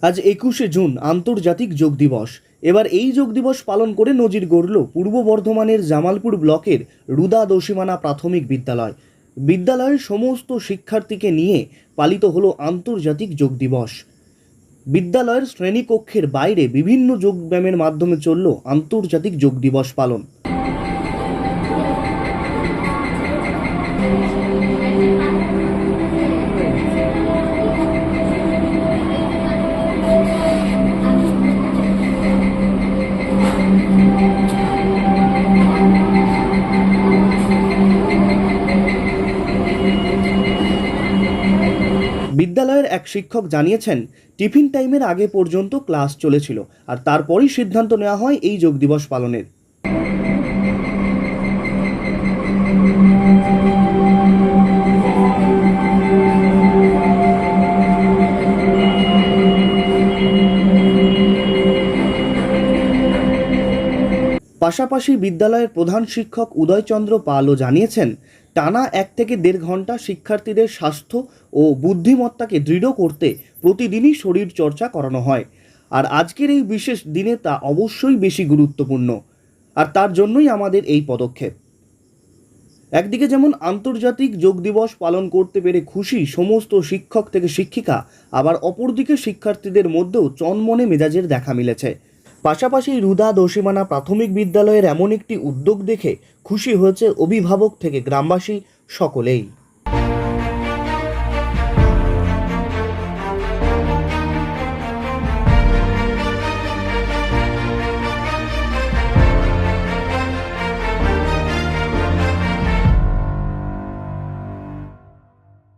আজ ২১শে জুন আন্তর্জাতিক যোগ দিবস। এবার এই যোগ দিবস পালন করে নজির গড়ল পূর্ব বর্ধমানের জামালপুর ব্লকের রুদা দোশিমানা প্রাথমিক বিদ্যালয়। বিদ্যালয়ের সমস্ত শিক্ষার্থীকে নিয়ে পালিত হলো আন্তর্জাতিক যোগ দিবস। বিদ্যালয়ের শ্রেণীকক্ষের বাইরে বিভিন্ন যোগব্যায়ামের মাধ্যমে চলল আন্তর্জাতিক যোগ দিবস পালন। বিদ্যালয়ের এক শিক্ষক জানিয়েছেন, টিফিন টাইমের আগে পর্যন্ত ক্লাস চলেছিল, আর তারপরই সিদ্ধান্ত নেওয়া হয় এই যোগ দিবস পালনের। পাশাপাশি বিদ্যালয়ের প্রধান শিক্ষক উদয়চন্দ্র পালও জানিয়েছেন, টানা ১ থেকে ১.৫ ঘন্টা শিক্ষার্থীদের স্বাস্থ্য ও বুদ্ধিমত্তাকে দৃঢ় করতে প্রতিদিনই শরীর চর্চা করানো হয়। আর আজকের এই বিশেষ দিনে তা অবশ্যই বেশি গুরুত্বপূর্ণ, আর তার জন্যই আমাদের এই পদক্ষেপ। একদিকে যেমন আন্তর্জাতিক যোগ দিবস পালন করতে পেরে খুশি সমস্ত শিক্ষক থেকে শিক্ষিকা, আবার অপরদিকে শিক্ষার্থীদের মধ্যেও চনমনে মেজাজের দেখা মিলেছে। পাশাপাশি রুদা দোশিমানা প্রাথমিক বিদ্যালয়ের এমন একটি উদ্যোগ দেখে খুশি হয়েছে অভিভাবক থেকে গ্রামবাসী সকলেই।